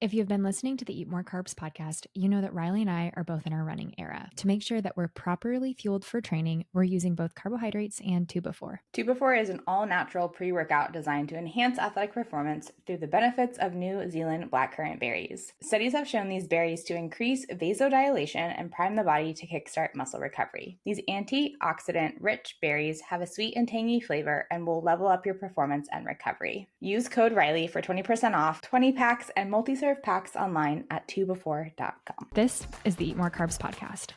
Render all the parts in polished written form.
If you've been listening to the Eat More Carbs podcast, you know that Reilly and I are both in our running era. To make sure that we're properly fueled for training, we're using both carbohydrates and 2 Before. 2Before is an all-natural pre-workout designed to enhance athletic performance through the benefits of New Zealand blackcurrant berries. Studies have shown these berries to increase vasodilation and prime the body to kickstart muscle recovery. These antioxidant-rich berries have a sweet and tangy flavor and will level up your performance and recovery. Use code Reilly for 20% off 20 packs and multi-serve packs online at 2before.com. This is the Eat More Carbs podcast.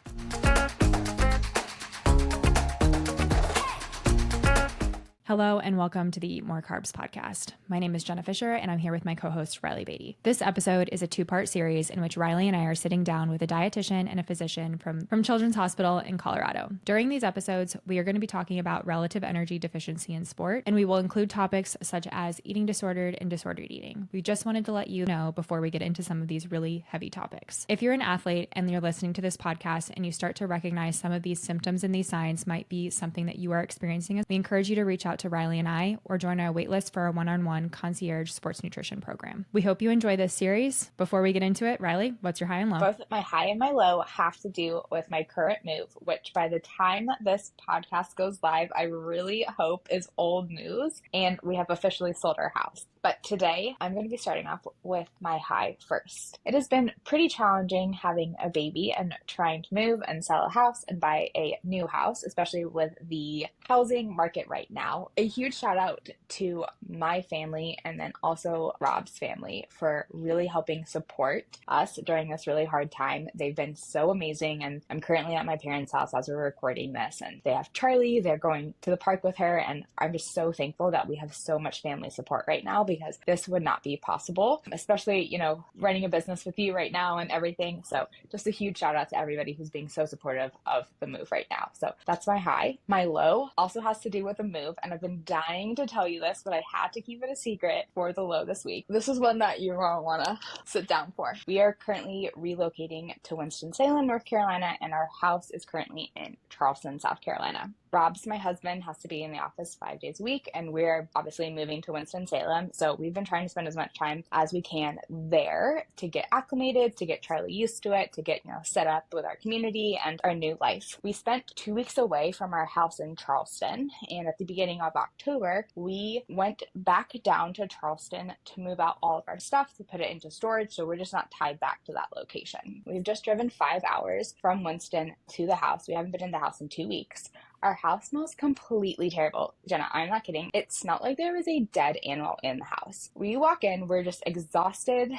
Hello and welcome to the Eat More Carbs podcast. My name is Jenna Fisher and I'm here with my co-host Reilly Beatty. This episode is a two-part series in which Reilly and I are sitting down with a dietitian and a physician from Children's Hospital in Colorado. During these episodes, we are going to be talking about relative energy deficiency in sport, and we will include topics such as eating disordered and disordered eating. We just wanted to let you know before we get into some of these really heavy topics. If you're an athlete and you're listening to this podcast and you start to recognize some of these symptoms and these signs might be something that you are experiencing, we encourage you to reach out to Reilly and I or join our waitlist for our one-on-one concierge sports nutrition program. We hope you enjoy this series. Before we get into it, Reilly, what's your high and low? Both my high and my low have to do with my current move, which by the time this podcast goes live, I really hope is old news and we have officially sold our house. But today I'm going to be starting off with my high first. It has been pretty challenging having a baby and trying to move and sell a house and buy a new house, especially with the housing market right now. A huge shout out to my family and then also Rob's family for really helping support us during this really hard time. They've been so amazing, and I'm currently at my parents' house as we're recording this, and they have Charlie. They're going to the park with her, and I'm just so thankful that we have so much family support right now, because this would not be possible, especially, running a business with you right now and everything. So just a huge shout out to everybody who's being so supportive of the move right now. So that's my high. My low also has to do with the move, and I've been dying to tell you this, but I had to keep it a secret for the low this week. This is one that you won't want to sit down for. We are currently relocating to Winston-Salem, North Carolina, and our house is currently in Charleston, South Carolina. Rob's, my husband, has to be in the office 5 days a week, and we're obviously moving to Winston-Salem. So we've been trying to spend as much time as we can there to get acclimated, to get Charlie used to it, to get, set up with our community and our new life. We spent 2 weeks away from our house in Charleston, and at the beginning of October, we went back down to Charleston to move out all of our stuff, to put it into storage, so we're just not tied back to that location. We've just driven 5 hours from Winston to the house. We haven't been in the house in 2 weeks. Our house smells completely terrible. Jenna, I'm not kidding. It smelled like there was a dead animal in the house. We walk in, we're just exhausted.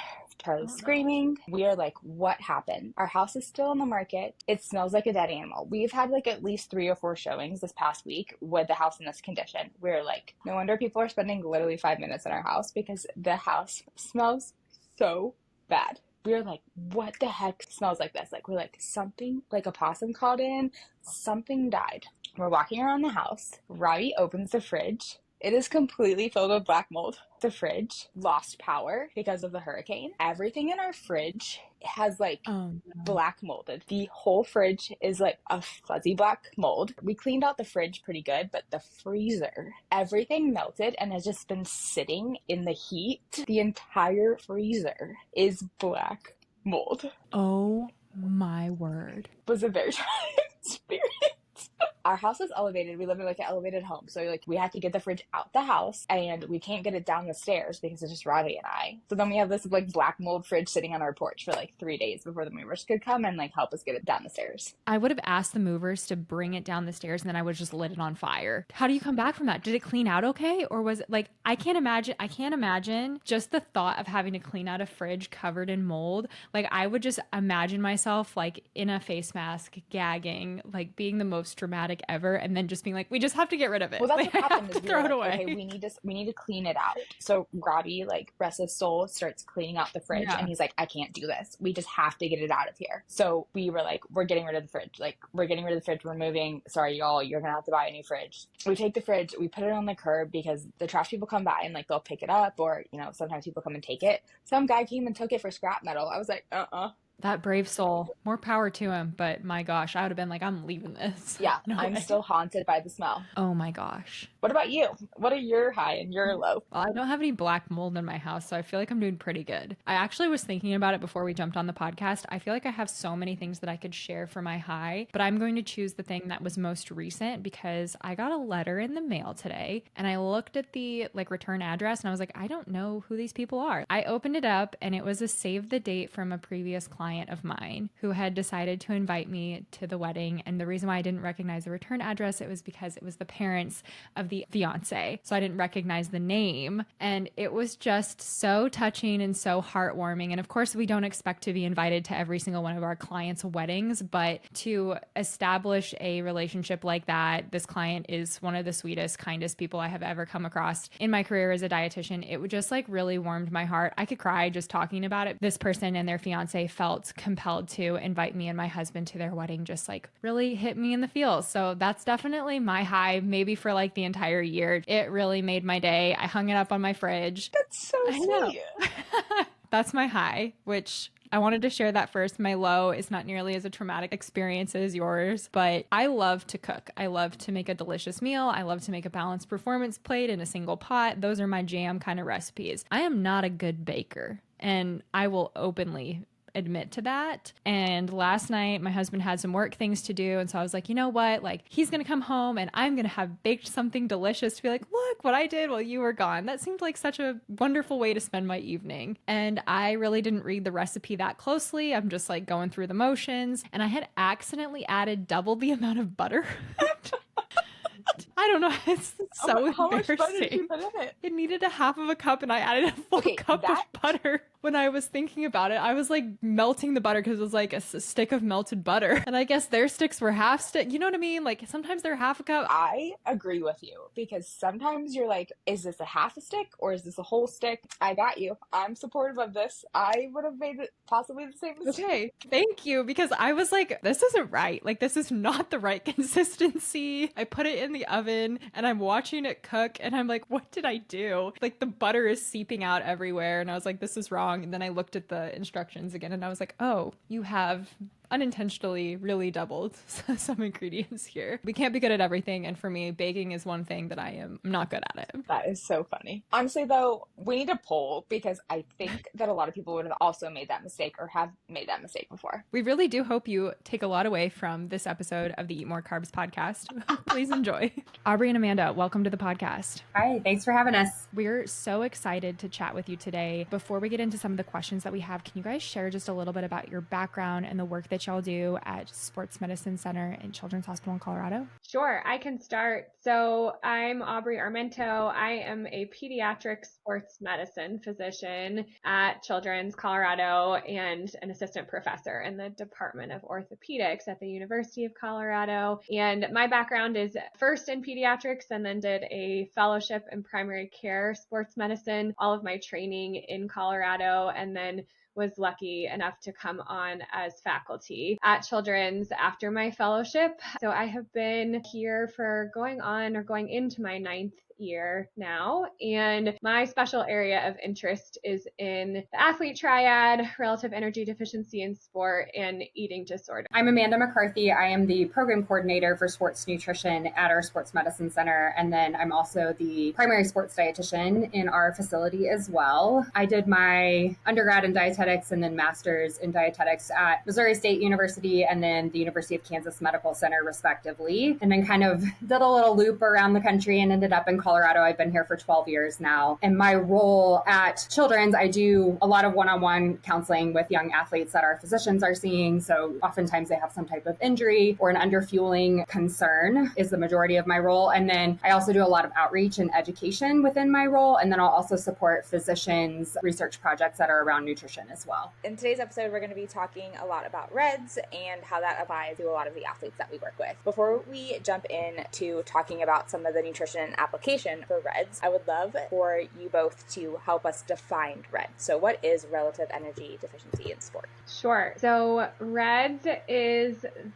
Charlie's screaming. We are like, what happened? Our house is still on the market. It smells like a dead animal. We've had at least 3 or 4 showings this past week with the house in this condition. We're like, no wonder people are spending literally 5 minutes in our house, because the house smells so bad. We were like, what the heck smells like this? We're like, something, like a possum crawled in, something died. We're walking around the house. Robbie opens the fridge. It is completely filled with black mold. The fridge lost power because of the hurricane. Everything in our fridge has black molded. The whole fridge is a fuzzy black mold. We cleaned out the fridge pretty good, but the freezer, everything melted and has just been sitting in the heat. The entire freezer is black mold. Oh my word. It was a very trying experience. Our house is elevated. We live in an elevated home. So we had to get the fridge out the house, and we can't get it down the stairs because it's just Robbie and I. So then we have this black mold fridge sitting on our porch for 3 days before the movers could come and help us get it down the stairs. I would have asked the movers to bring it down the stairs, and then I would just lit it on fire. How do you come back from that? Did it clean out okay? Or was it I can't imagine just the thought of having to clean out a fridge covered in mold. I would just imagine myself in a face mask, gagging, being the most dramatic ever, and then just being we just have to get rid of it. Well, that's what happened. To throw it away. Okay, we need to clean it out. So Robbie, rest his soul, starts cleaning out the fridge, and he's like, I can't do this. We just have to get it out of here. So we were we're getting rid of the fridge. We're getting rid of the fridge. We're moving. Sorry, y'all. You're gonna have to buy a new fridge. We take the fridge. We put it on the curb because the trash people come by and they'll pick it up, or sometimes people come and take it. Some guy came and took it for scrap metal. I was like, That brave soul. More power to him. But my gosh, I would have been like, I'm leaving this. Yeah, No I'm way. still haunted by the smell. Oh my gosh. What about you? What are your high and your low? Well, I don't have any black mold in my house, so I feel like I'm doing pretty good. I actually was thinking about it before we jumped on the podcast. I feel like I have so many things that I could share for my high, but I'm going to choose the thing that was most recent because I got a letter in the mail today and I looked at the return address and I was like, I don't know who these people are. I opened it up and it was a save the date from a previous client of mine who had decided to invite me to the wedding. And the reason why I didn't recognize the return address, it was because it was the parents of the fiance. So I didn't recognize the name. And it was just so touching and so heartwarming. And of course, we don't expect to be invited to every single one of our clients' weddings, but to establish a relationship like that, this client is one of the sweetest, kindest people I have ever come across in my career as a dietitian. It would just really warmed my heart. I could cry just talking about it. This person and their fiance felt compelled to invite me and my husband to their wedding, just really hit me in the feels. So that's definitely my high, maybe for the entire year. It really made my day. I hung it up on my fridge. That's so sweet. That's my high, which I wanted to share that first. My low is not nearly as a traumatic experience as yours, but I love to cook. I love to make a delicious meal. I love to make a balanced performance plate in a single pot. Those are my jam kind of recipes. I am not a good baker, and I will openly admit to that. And last night my husband had some work things to do, and so I was like, you know what, he's gonna come home and I'm gonna have baked something delicious to be like, look what I did while you were gone. That seemed like such a wonderful way to spend my evening. And I really didn't read the recipe that closely. I'm just going through the motions, and I had accidentally added double the amount of butter. I don't know. It's so How embarrassing. much butter did you put in it? It needed a half of a cup, and I added a full cup of butter. When I was thinking about it, I was melting the butter because it was a stick of melted butter. And I guess their sticks were half stick. You know what I mean? Sometimes they're half a cup. I agree with you because sometimes you're like, is this a half a stick or is this a whole stick? I got you. I'm supportive of this. I would have made it possibly the same mistake. Okay, thank you. Because I was like, this isn't right. This is not the right consistency. I put it in the oven and I'm watching it cook and I'm like, what did I do? The butter is seeping out everywhere. And I was like, this is wrong. And then I looked at the instructions again and I was like, oh, you have unintentionally really doubled some ingredients here. We can't be good at everything. And for me, baking is one thing that I'm not good at it. That is so funny. Honestly, though, we need a poll because I think that a lot of people would have also made that mistake or have made that mistake before. We really do hope you take a lot away from this episode of the Eat More Carbs podcast. Please enjoy. Aubrey and Amanda, welcome to the podcast. Hi, thanks for having us. We're so excited to chat with you today. Before we get into some of the questions that we have, can you guys share just a little bit about your background and the work that y'all do at Sports Medicine Center and Children's Hospital in Colorado? Sure, I can start. So I'm Aubrey Armento. I am a pediatric sports medicine physician at Children's Colorado and an assistant professor in the Department of Orthopedics at the University of Colorado. And my background is first in pediatrics and then did a fellowship in primary care sports medicine, all of my training in Colorado, and then was lucky enough to come on as faculty at Children's after my fellowship. So I have been here for going into my 9th year now. And my special area of interest is in the athlete triad, relative energy deficiency in sport, and eating disorder. I'm Amanda McCarthy. I am the program coordinator for sports nutrition at our Sports Medicine Center. And then I'm also the primary sports dietitian in our facility as well. I did my undergrad in dietetics and then master's in dietetics at Missouri State University and then the University of Kansas Medical Center, respectively. And then kind of did a little loop around the country and ended up in Colorado. I've been here for 12 years now. And my role at Children's, I do a lot of one-on-one counseling with young athletes that our physicians are seeing. So oftentimes they have some type of injury or an underfueling concern is the majority of my role. And then I also do a lot of outreach and education within my role. And then I'll also support physicians' research projects that are around nutrition as well. In today's episode, we're going to be talking a lot about REDS and how that applies to a lot of the athletes that we work with. Before we jump into talking about some of the nutrition applications classification for REDS, I would love for you both to help us define RED. So what is relative energy deficiency in sport? Sure. So REDS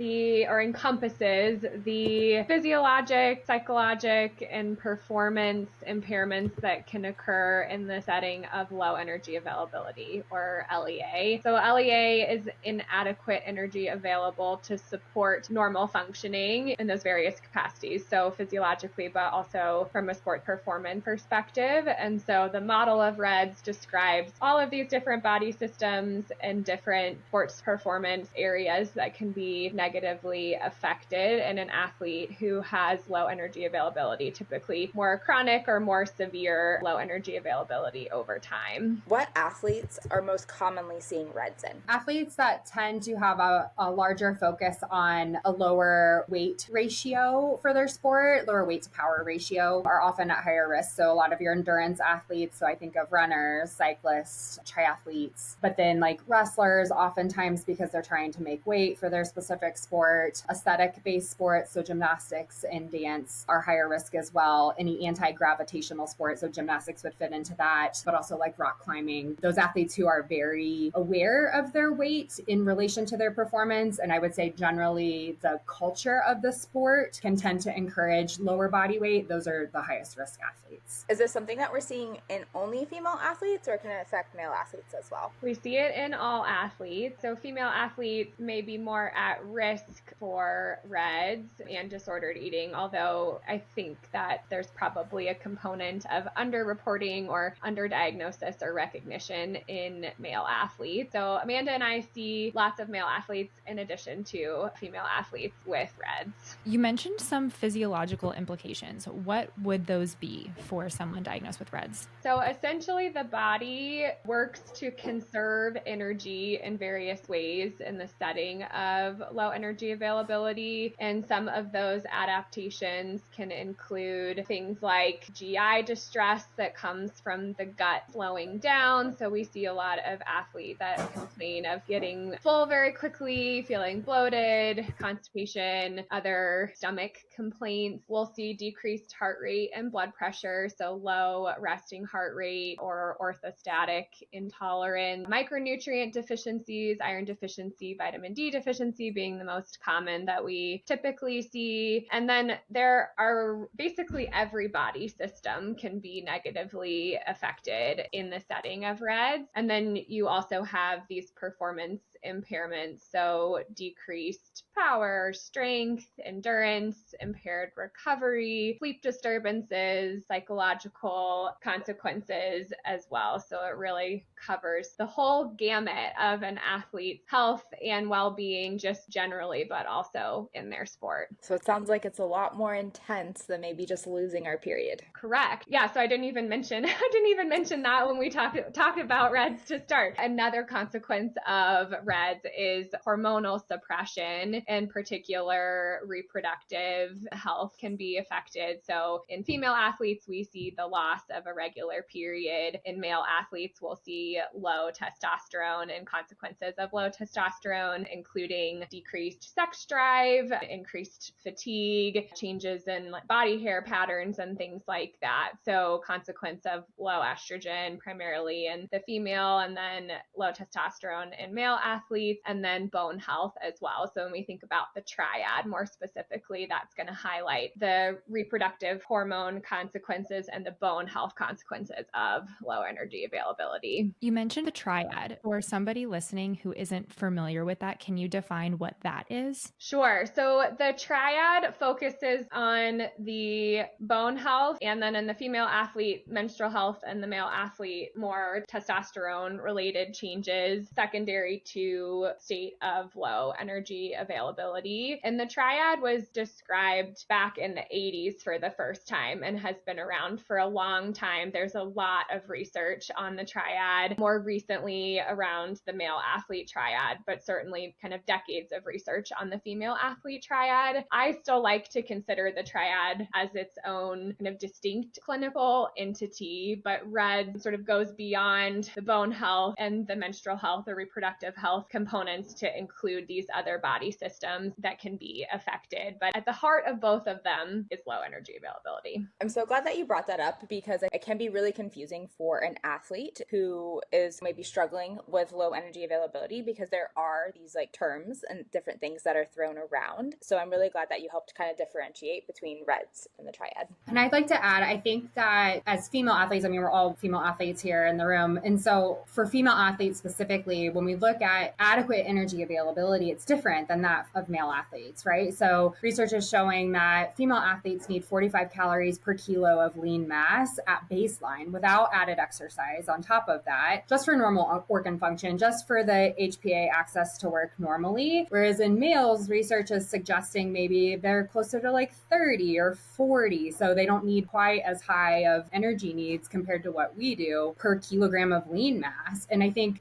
encompasses the physiologic, psychologic, and performance impairments that can occur in the setting of low energy availability, or LEA. So LEA is inadequate energy available to support normal functioning in those various capacities. So physiologically, but also from a sport performance perspective. And so the model of REDS describes all of these different body systems and different sports performance areas that can be negatively affected in an athlete who has low energy availability, typically more chronic or more severe low energy availability over time. What athletes are most commonly seeing REDS in? Athletes that tend to have a larger focus on a lower weight ratio for their sport, lower weight to power ratio, are often at higher risk. So a lot of your endurance athletes, so I think of runners, cyclists, triathletes, but then like wrestlers, oftentimes because they're trying to make weight for their specific sport, aesthetic-based sports, so gymnastics and dance are higher risk as well. Any anti-gravitational sports, so gymnastics would fit into that, but also like rock climbing. Those athletes who are very aware of their weight in relation to their performance, and I would say generally the culture of the sport can tend to encourage lower body weight. Those are the highest risk athletes. Is this something that we're seeing in only female athletes, or can it affect male athletes as well? We see it in all athletes. So female athletes may be more at risk for REDS and disordered eating, although I think that there's probably a component of underreporting or underdiagnosis or recognition in male athletes. So Amanda and I see lots of male athletes in addition to female athletes with REDS. You mentioned some physiological implications. What would those be for someone diagnosed with REDS? So essentially the body works to conserve energy in various ways in the setting of low energy availability. And some of those adaptations can include things like GI distress that comes from the gut slowing down. So we see a lot of athletes that complain of getting full very quickly, feeling bloated, constipation, other stomach complaints. We'll see decreased heart rate and blood pressure, so low resting heart rate or orthostatic intolerance, micronutrient deficiencies, iron deficiency, vitamin D deficiency being the most common that we typically see. And then there are basically every body system can be negatively affected in the setting of REDS. And then you also have these performance impairments, so decreased power, strength, endurance, impaired recovery, sleep disturbances, psychological consequences as well. So it really covers the whole gamut of an athlete's health and well-being just generally, but also in their sport. So it sounds like it's a lot more intense than maybe just losing our period. Correct. Yeah, so I didn't even mention that when we talked about REDS to start. Another consequence of REDS is hormonal suppression. In particular, reproductive health can be affected. So in female athletes, we see the loss of a regular period. In male athletes, we'll see low testosterone and consequences of low testosterone, including decreased sex drive, increased fatigue, changes in body hair patterns, and things like that. So consequence of low estrogen primarily in the female, and then low testosterone in male athletes, and then bone health as well. So when we think about the triad more specifically, that's going to highlight the reproductive hormone consequences and the bone health consequences of low energy availability. You mentioned the triad. For somebody listening who isn't familiar with that, can you define what that is? Sure. So the triad focuses on the bone health, and then in the female athlete, menstrual health, and the male athlete, more testosterone related changes secondary to state of low energy availability. And the triad was described back in the 80s for the first time and has been around for a long time. There's a lot of research on the triad, more recently around the male athlete triad, but certainly kind of decades of research on the female athlete triad. I still like to consider the triad as its own kind of distinct clinical entity, but RED sort of goes beyond the bone health and the menstrual health or reproductive health components to include these other body systems that can be affected. But at the heart of both of them is low energy availability. availability. I'm so glad that you brought that up because it can be really confusing for an athlete who is maybe struggling with low energy availability because there are these like terms and different things that are thrown around. So I'm really glad that you helped kind of differentiate between REDS and the triad. And I'd like to add, I think that as female athletes, I mean, we're all female athletes here in the room. And so for female athletes specifically, when we look at adequate energy availability, it's different than that of male athletes, right? So research is showing that female athletes need 45 calories per kilo of lean mass at baseline without added exercise on top of that, just for normal organ function, just for the HPA access to work normally. Whereas in males, research is suggesting maybe they're closer to like 30 or 40. So they don't need quite as high of energy needs compared to what we do per kilogram of lean mass. And I think,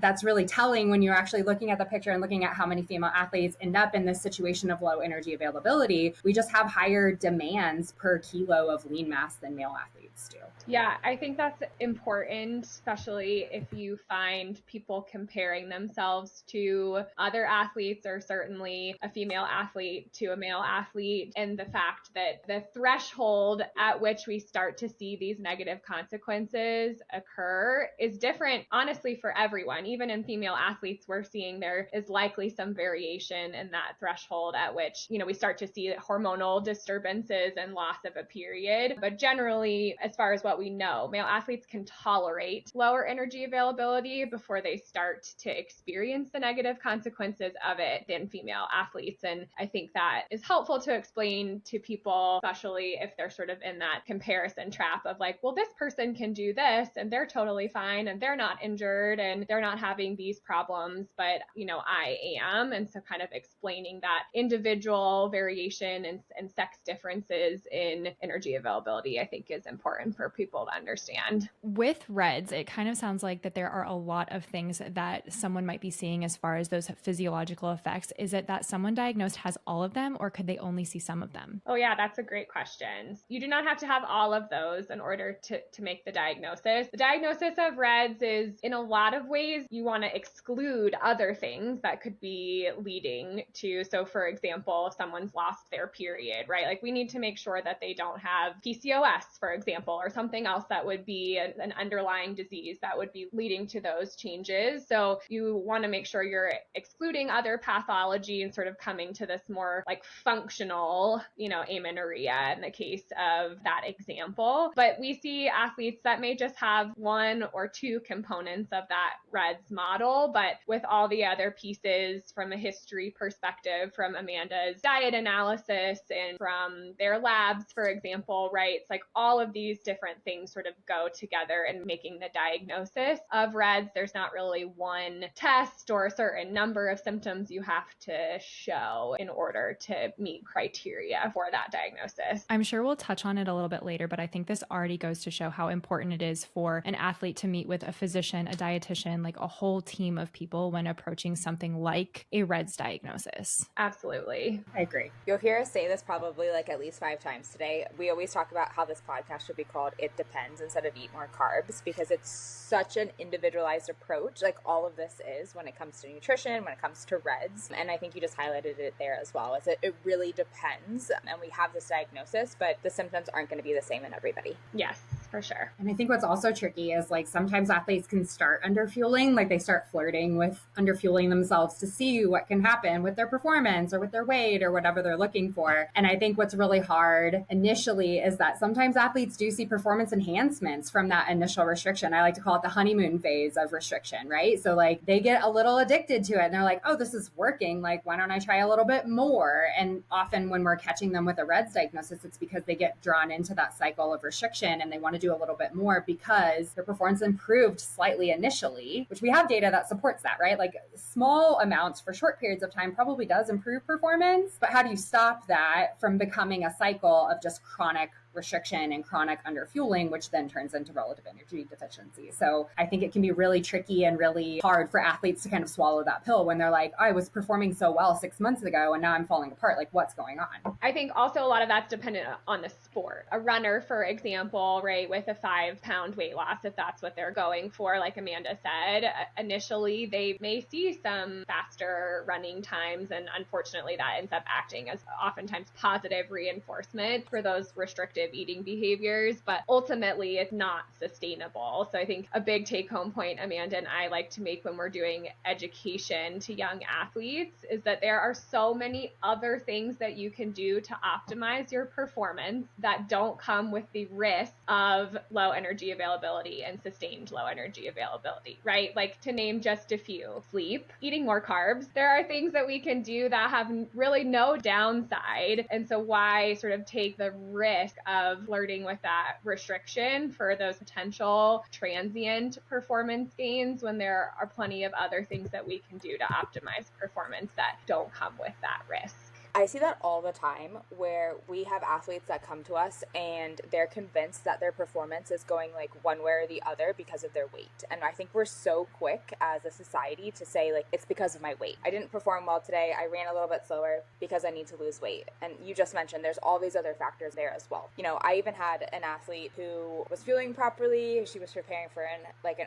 that's really telling when you're actually looking at the picture and looking at how many female athletes end up in this situation of low energy availability. We just have higher demands per kilo of lean mass than male athletes do. Yeah, I think that's important, especially if you find people comparing themselves to other athletes or certainly a female athlete to a male athlete, and the fact that the threshold at which we start to see these negative consequences occur is different, honestly, for everyone. Even in female athletes, we're seeing there is likely some variation in that threshold at which, we start to see hormonal disturbances and loss of a period. But generally, as far as what we know, male athletes can tolerate lower energy availability before they start to experience the negative consequences of it than female athletes. And I think that is helpful to explain to people, especially if they're sort of in that comparison trap of like, well, this person can do this and they're totally fine and they're not injured and they're not having these problems, but I am. And so kind of explaining that individual variation and sex differences in energy availability, I think is important for people to understand. With REDS, it kind of sounds like that there are a lot of things that someone might be seeing as far as those physiological effects. Is it that someone diagnosed has all of them, or could they only see some of them? Oh yeah, that's a great question. You do not have to have all of those in order to make the diagnosis. The diagnosis of REDS is, in a lot of ways, you want to exclude other things that could be leading to, so for example, if someone's lost their period, right? Like we need to make sure that they don't have PCOS, for example, or something else that would be an underlying disease that would be leading to those changes. So you want to make sure you're excluding other pathology and sort of coming to this more like functional, amenorrhea in the case of that example. But we see athletes that may just have one or two components of that REDS model, but with all the other pieces from a history perspective, from Amanda's diet analysis and from their labs, for example, right? It's like all of these different things sort of go together in making the diagnosis of REDS. There's not really one test or a certain number of symptoms you have to show in order to meet criteria for that diagnosis. I'm sure we'll touch on it a little bit later, but I think this already goes to show how important it is for an athlete to meet with a physician, a dietitian, like a whole team of people when approaching something like a REDS diagnosis. Absolutely. I agree. You'll hear us say this probably like at least 5 times today. We always talk about how this podcast should be called It Depends instead of Eat More Carbs, because it's such an individualized approach, like all of this is when it comes to nutrition, when it comes to REDS. And I think you just highlighted it there as well. It really depends. And we have this diagnosis, but the symptoms aren't going to be the same in everybody. Yes, for sure. And I think what's also tricky is like sometimes athletes can start underfueling, like they start flirting with underfueling themselves to see what can happen with their performance or with their weight or whatever they're looking for. And I think what's really hard initially is that sometimes athletes do see performance enhancements from that initial restriction. I like to call it the honeymoon phase of restriction, right? So like they get a little addicted to it and they're like, oh, this is working. Like, why don't I try a little bit more? And often when we're catching them with a REDS diagnosis, it's because they get drawn into that cycle of restriction and they want to do a little bit more because their performance improved slightly initially, which we have data that supports that, right? Like small amounts for short periods of time probably does improve performance, but how do you stop that from becoming a cycle of just chronic restriction and chronic underfueling, which then turns into relative energy deficiency? So I think it can be really tricky and really hard for athletes to kind of swallow that pill when they're like, I was performing so well 6 months ago and now I'm falling apart. Like, what's going on? I think also a lot of that's dependent on the sport. A runner, for example, right, with a 5-pound weight loss, if that's what they're going for, like Amanda said, initially they may see some fast faster running times. And unfortunately, that ends up acting as oftentimes positive reinforcement for those restrictive eating behaviors. But ultimately, it's not sustainable. So I think a big take home point Amanda and I like to make when we're doing education to young athletes is that there are so many other things that you can do to optimize your performance that don't come with the risk of low energy availability and sustained low energy availability, right? Like, to name just a few: sleep, eating more carbs. There are things that we can do that have really no downside. And so why sort of take the risk of flirting with that restriction for those potential transient performance gains when there are plenty of other things that we can do to optimize performance that don't come with that risk? I see that all the time where we have athletes that come to us and they're convinced that their performance is going like one way or the other because of their weight. And I think we're so quick as a society to say like, it's because of my weight. I didn't perform well today. I ran a little bit slower because I need to lose weight. And you just mentioned there's all these other factors there as well. You know, I even had an athlete who was fueling properly. She was preparing for an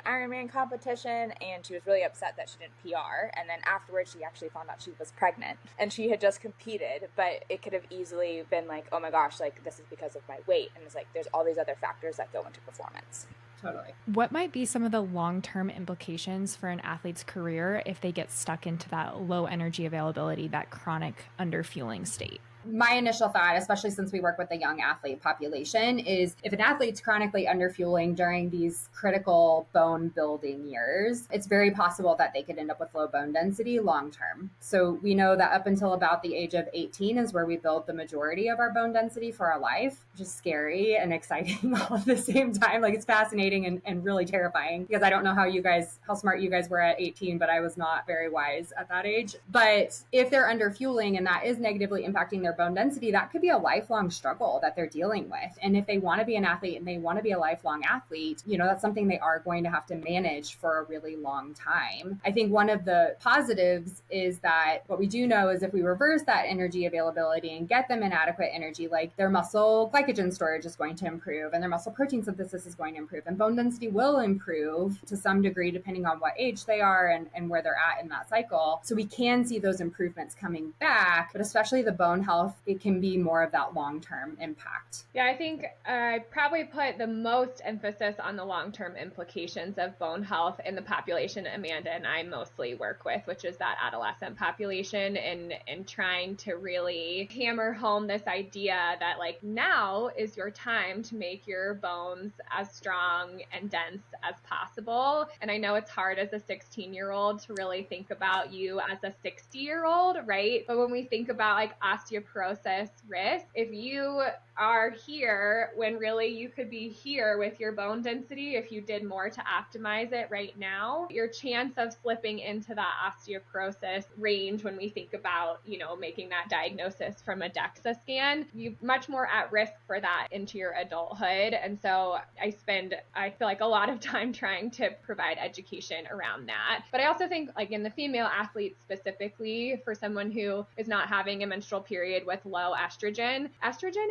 Ironman competition, and she was really upset that she didn't PR. And then afterwards, she actually found out she was pregnant, and she had just competed. But it could have easily been like, oh my gosh, like this is because of my weight. And it's like, there's all these other factors that go into performance. Totally. What might be some of the long-term implications for an athlete's career if they get stuck into that low energy availability, that chronic underfueling state? My initial thought, especially since we work with the young athlete population, is if an athlete's chronically underfueling during these critical bone building years, it's very possible that they could end up with low bone density long term. So we know that up until about the age of 18 is where we build the majority of our bone density for our life, which is scary and exciting all at the same time. Like, it's fascinating and really terrifying, because I don't know how smart you guys were at 18, but I was not very wise at that age. But if they're underfueling and that is negatively impacting their bone density, that could be a lifelong struggle that they're dealing with. And if they want to be an athlete and they want to be a lifelong athlete, you know, that's something they are going to have to manage for a really long time. I think one of the positives is that what we do know is if we reverse that energy availability and get them inadequate energy, like their muscle glycogen storage is going to improve and their muscle protein synthesis is going to improve, and bone density will improve to some degree depending on what age they are and where they're at in that cycle. So we can see those improvements coming back, but especially the bone health, it can be more of that long-term impact. Yeah, I think I probably put the most emphasis on the long-term implications of bone health in the population Amanda and I mostly work with, which is that adolescent population, and trying to really hammer home this idea that like now is your time to make your bones as strong and dense as possible. And I know it's hard as a 16-year-old to really think about you as a 60-year-old, right? But when we think about like osteoporosis risk, if you are here when really you could be here with your bone density, if you did more to optimize it right now, your chance of slipping into that osteoporosis range when we think about, you know, making that diagnosis from a DEXA scan, you're much more at risk for that into your adulthood. And so I feel like a lot of time trying to provide education around that. But I also think like in the female athlete specifically, for someone who is not having a menstrual period with low estrogen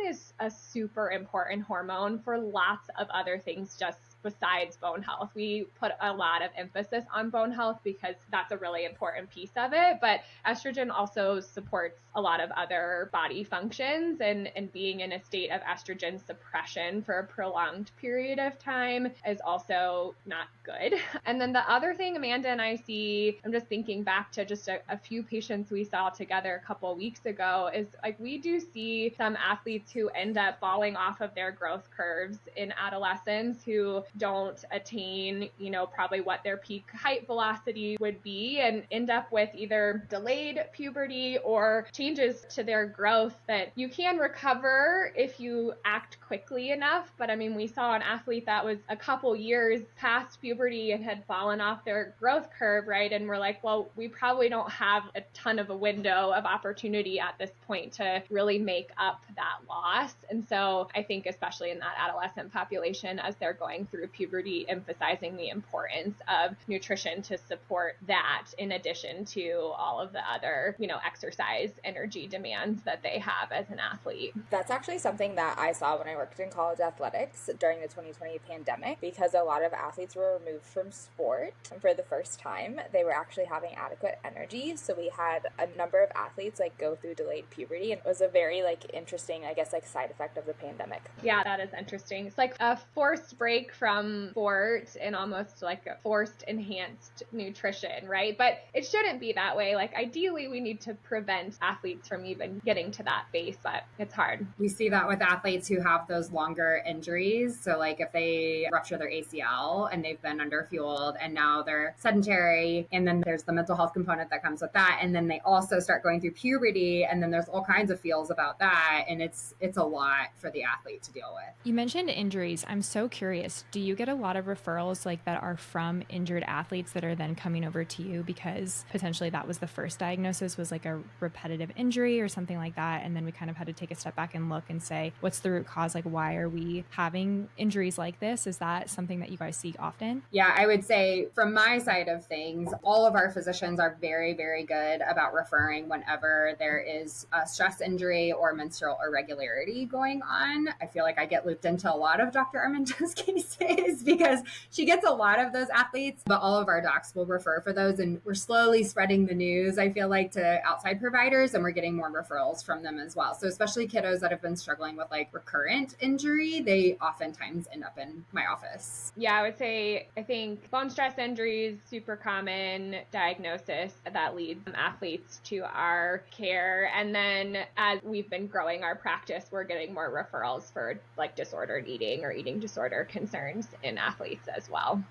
is a super important hormone for lots of other things just besides bone health. We put a lot of emphasis on bone health because that's a really important piece of it, but estrogen also supports a lot of other body functions, and being in a state of estrogen suppression for a prolonged period of time is also not good. And then the other thing Amanda and I see, I'm just thinking back to just a few patients we saw together a couple weeks ago, is like we do see some athletes who end up falling off of their growth curves in adolescence who don't attain, you know, probably what their peak height velocity would be, and end up with either delayed puberty or changes to their growth that you can recover if you act quickly enough. But I mean, we saw an athlete that was a couple years past puberty and had fallen off their growth curve, right? And we're like, well, we probably don't have a ton of a window of opportunity at this point to really make up that loss. And so I think especially in that adolescent population, as they're going through through puberty, emphasizing the importance of nutrition to support that in addition to all of the other, exercise energy demands that they have as an athlete. That's actually something that I saw when I worked in college athletics during the 2020 pandemic, because a lot of athletes were removed from sport for the first time. They were actually having adequate energy. So we had a number of athletes go through delayed puberty, and it was a very interesting, I guess, side effect of the pandemic. Yeah, that is interesting. It's like a forced break from sport and almost like a forced enhanced nutrition, right? But it shouldn't be that way. Ideally, we need to prevent athletes from even getting to that base, but it's hard. We see that with athletes who have those longer injuries. So if they rupture their ACL and they've been underfueled and now they're sedentary, and then there's the mental health component that comes with that. And then they also start going through puberty, and then there's all kinds of feels about that. And it's a lot for the athlete to deal with. You mentioned injuries. I'm so curious. Do you get a lot of referrals that are from injured athletes that are then coming over to you because potentially that was the first diagnosis, was a repetitive injury or something like that? And then we kind of had to take a step back and look and say, what's the root cause? Why are we having injuries like this? Is that something that you guys see often? Yeah, I would say from my side of things, all of our physicians are very, very good about referring whenever there is a stress injury or menstrual irregularity going on. I feel like I get looped into a lot of Dr. Armento's cases because she gets a lot of those athletes, but all of our docs will refer for those. And we're slowly spreading the news, I feel to outside providers, and we're getting more referrals from them as well. So especially kiddos that have been struggling with recurrent injury, they oftentimes end up in my office. Yeah, I would say, I think bone stress injuries, super common diagnosis that leads athletes to our care. And then as we've been growing our practice, we're getting more referrals for disordered eating or eating disorder concerns in athletes as well.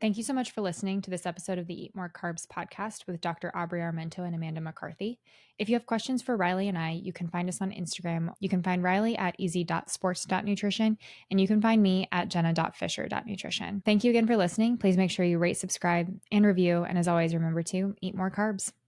Thank you so much for listening to this episode of the Eat More Carbs podcast with Dr. Aubrey Armento and Amanda McCarthy. If you have questions for Reilly and I, you can find us on Instagram. You can find Reilly at easy.sports.nutrition, and you can find me at jenna.fisher.nutrition. Thank you again for listening. Please make sure you rate, subscribe, and review. And as always, remember to eat more carbs.